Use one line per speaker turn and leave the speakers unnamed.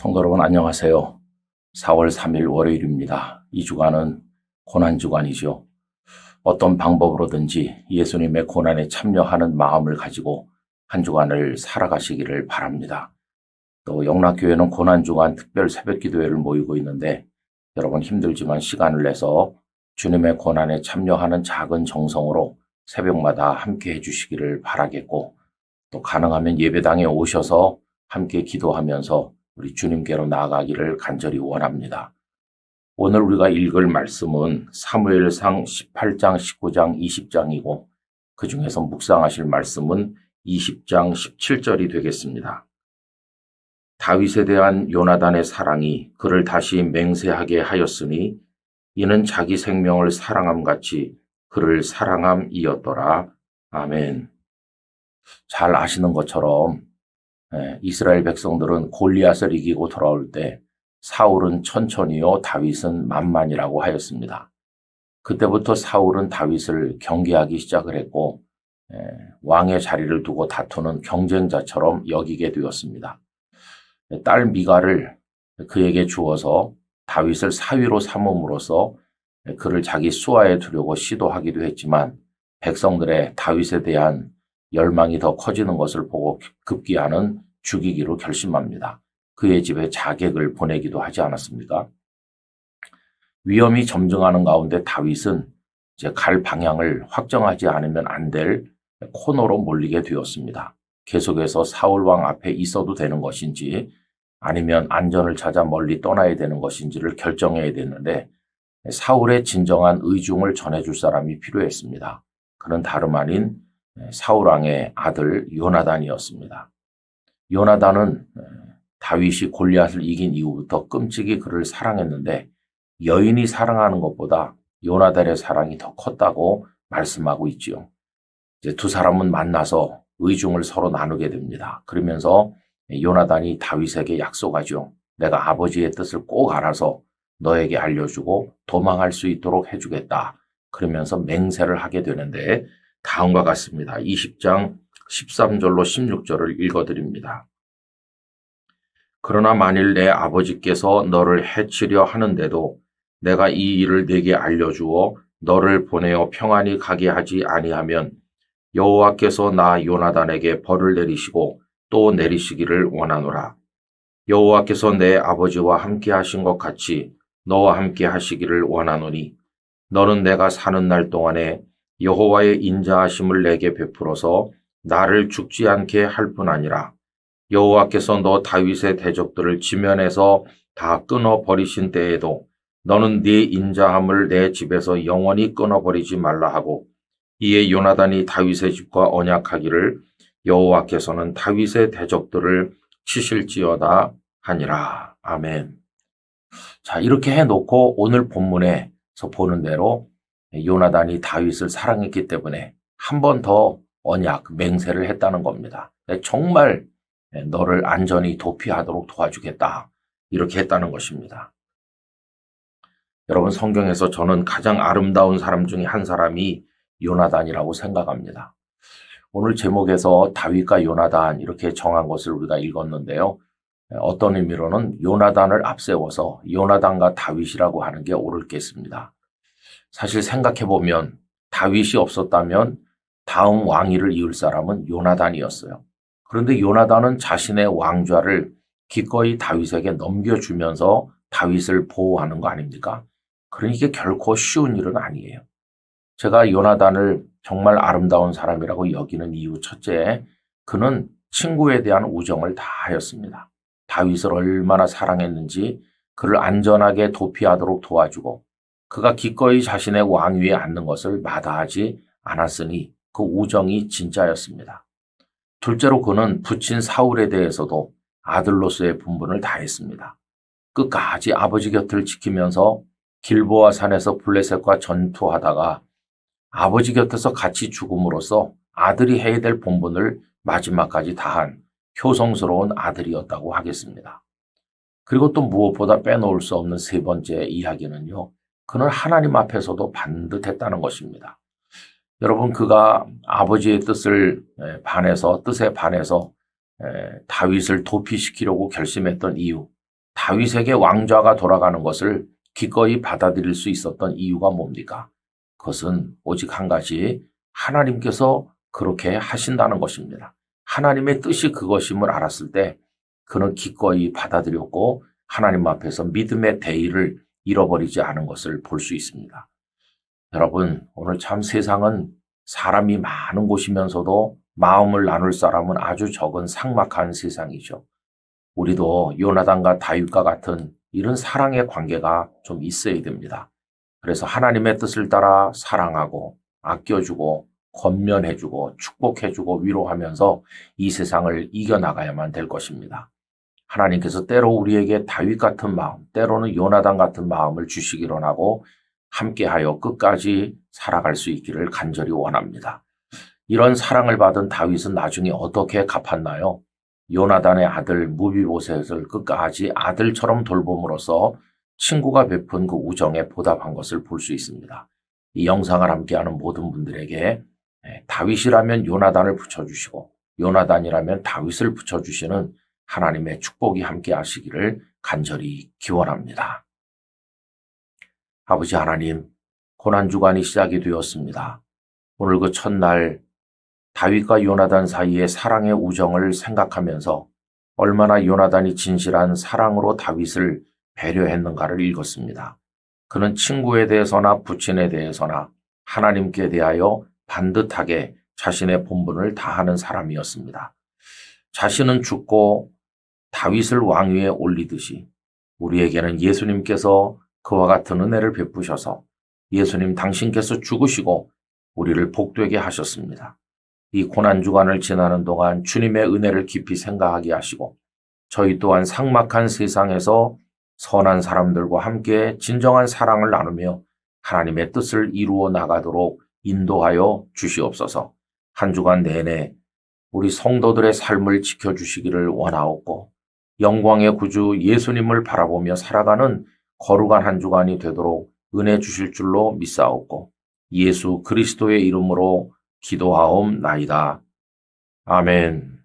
성도 여러분 안녕하세요. 4월 3일 월요일입니다. 이 주간은 고난주간이죠. 어떤 방법으로든지 예수님의 고난에 참여하는 마음을 가지고 한 주간을 살아가시기를 바랍니다. 또 영락교회는 고난주간 특별 새벽기도회를 모이고 있는데 여러분 힘들지만 시간을 내서 주님의 고난에 참여하는 작은 정성으로 새벽마다 함께 해주시기를 바라겠고 또 가능하면 예배당에 오셔서 함께 기도하면서 우리 주님께로 나아가기를 간절히 원합니다. 오늘 우리가 읽을 말씀은 사무엘상 18장, 19장, 20장이고 그 중에서 묵상하실 말씀은 20장 17절이 되겠습니다. 다윗에 대한 요나단의 사랑이 그를 다시 맹세하게 하였으니 이는 자기 생명을 사랑함같이 그를 사랑함이었더라. 아멘. 잘 아시는 것처럼 이스라엘 백성들은 골리앗을 이기고 돌아올 때 사울은 천천히요 다윗은 만만이라고 하였습니다. 그때부터 사울은 다윗을 경계하기 시작을 했고 왕의 자리를 두고 다투는 경쟁자처럼 여기게 되었습니다. 딸 미갈을 그에게 주어서 다윗을 사위로 삼음으로써 그를 자기 수하에 두려고 시도하기도 했지만 백성들의 다윗에 대한 열망이 더 커지는 것을 보고 급기야는 죽이기로 결심합니다. 그의 집에 자객을 보내기도 하지 않았습니까? 위험이 점증하는 가운데 다윗은 이제 갈 방향을 확정하지 않으면 안 될 코너로 몰리게 되었습니다. 계속해서 사울 왕 앞에 있어도 되는 것인지 아니면 안전을 찾아 멀리 떠나야 되는 것인지를 결정해야 되는데 사울의 진정한 의중을 전해줄 사람이 필요했습니다. 그는 다름 아닌 사울 왕의 아들 요나단이었습니다. 요나단은 다윗이 골리앗을 이긴 이후부터 끔찍이 그를 사랑했는데 여인이 사랑하는 것보다 요나단의 사랑이 더 컸다고 말씀하고 있지요. 이제 두 사람은 만나서 의중을 서로 나누게 됩니다. 그러면서 요나단이 다윗에게 약속하죠. 내가 아버지의 뜻을 꼭 알아서 너에게 알려주고 도망할 수 있도록 해주겠다. 그러면서 맹세를 하게 되는데 다음과 같습니다. 20장 13절로 16절을 읽어드립니다. 그러나 만일 내 아버지께서 너를 해치려 하는데도 내가 이 일을 네게 알려주어 너를 보내어 평안히 가게 하지 아니하면 여호와께서 나 요나단에게 벌을 내리시고 또 내리시기를 원하노라. 여호와께서 내 아버지와 함께 하신 것 같이 너와 함께 하시기를 원하노니 너는 내가 사는 날 동안에 여호와의 인자하심을 내게 베풀어서 나를 죽지 않게 할 뿐 아니라 여호와께서 너 다윗의 대적들을 지면에서 다 끊어버리신 때에도 너는 네 인자함을 내 집에서 영원히 끊어버리지 말라 하고 이에 요나단이 다윗의 집과 언약하기를 여호와께서는 다윗의 대적들을 치실지어다 하니라. 아멘. 자, 이렇게 해놓고 오늘 본문에서 보는 대로 요나단이 다윗을 사랑했기 때문에 한 번 더 언약, 맹세를 했다는 겁니다. 정말 너를 안전히 도피하도록 도와주겠다. 이렇게 했다는 것입니다. 여러분 성경에서 저는 가장 아름다운 사람 중에 한 사람이 요나단이라고 생각합니다. 오늘 제목에서 다윗과 요나단 이렇게 정한 것을 우리가 읽었는데요. 어떤 의미로는 요나단을 앞세워서 요나단과 다윗이라고 하는 게 옳겠습니다. 사실 생각해보면 다윗이 없었다면 다음 왕위를 이을 사람은 요나단이었어요. 그런데 요나단은 자신의 왕좌를 기꺼이 다윗에게 넘겨주면서 다윗을 보호하는 거 아닙니까? 그러니까 결코 쉬운 일은 아니에요. 제가 요나단을 정말 아름다운 사람이라고 여기는 이유 첫째, 그는 친구에 대한 우정을 다하였습니다. 다윗을 얼마나 사랑했는지 그를 안전하게 도피하도록 도와주고 그가 기꺼이 자신의 왕위에 앉는 것을 마다하지 않았으니 그 우정이 진짜였습니다. 둘째로 그는 부친 사울에 대해서도 아들로서의 분분을 다했습니다. 끝까지 아버지 곁을 지키면서 길보아 산에서 블레셋과 전투하다가 아버지 곁에서 같이 죽음으로써 아들이 해야 될 본분을 마지막까지 다한 효성스러운 아들이었다고 하겠습니다. 그리고 또 무엇보다 빼놓을 수 없는 세 번째 이야기는요. 그는 하나님 앞에서도 반듯했다는 것입니다. 여러분 그가 아버지의 뜻에 반해서 다윗을 도피시키려고 결심했던 이유 다윗에게 왕좌가 돌아가는 것을 기꺼이 받아들일 수 있었던 이유가 뭡니까? 그것은 오직 한 가지, 하나님께서 그렇게 하신다는 것입니다. 하나님의 뜻이 그것임을 알았을 때 그는 기꺼이 받아들였고 하나님 앞에서 믿음의 대의를 잃어버리지 않은 것을 볼 수 있습니다. 여러분, 오늘 참 세상은 사람이 많은 곳이면서도 마음을 나눌 사람은 아주 적은 삭막한 세상이죠. 우리도 요나단과 다윗과 같은 이런 사랑의 관계가 좀 있어야 됩니다. 그래서 하나님의 뜻을 따라 사랑하고 아껴주고 권면해주고 축복해주고 위로하면서 이 세상을 이겨나가야만 될 것입니다. 하나님께서 때로 우리에게 다윗 같은 마음, 때로는 요나단 같은 마음을 주시기로 하고 함께하여 끝까지 살아갈 수 있기를 간절히 원합니다. 이런 사랑을 받은 다윗은 나중에 어떻게 갚았나요? 요나단의 아들 무비보셋을 끝까지 아들처럼 돌봄으로써 친구가 베푼 그 우정에 보답한 것을 볼 수 있습니다. 이 영상을 함께하는 모든 분들에게 다윗이라면 요나단을 붙여주시고 요나단이라면 다윗을 붙여주시는 하나님의 축복이 함께 하시기를 간절히 기원합니다. 아버지 하나님, 고난주간이 시작이 되었습니다. 오늘 그 첫날 다윗과 요나단 사이의 사랑의 우정을 생각하면서 얼마나 요나단이 진실한 사랑으로 다윗을 배려했는가를 읽었습니다. 그는 친구에 대해서나 부친에 대해서나 하나님께 대하여 반듯하게 자신의 본분을 다하는 사람이었습니다. 자신은 죽고 다윗을 왕위에 올리듯이 우리에게는 예수님께서 그와 같은 은혜를 베푸셔서 예수님 당신께서 죽으시고 우리를 복되게 하셨습니다. 이 고난주간을 지나는 동안 주님의 은혜를 깊이 생각하게 하시고 저희 또한 삭막한 세상에서 선한 사람들과 함께 진정한 사랑을 나누며 하나님의 뜻을 이루어 나가도록 인도하여 주시옵소서. 한 주간 내내 우리 성도들의 삶을 지켜주시기를 원하옵고 영광의 구주 예수님을 바라보며 살아가는 거룩한 한 주간이 되도록 은혜 주실 줄로 믿사옵고 예수 그리스도의 이름으로 기도하옵나이다. 아멘.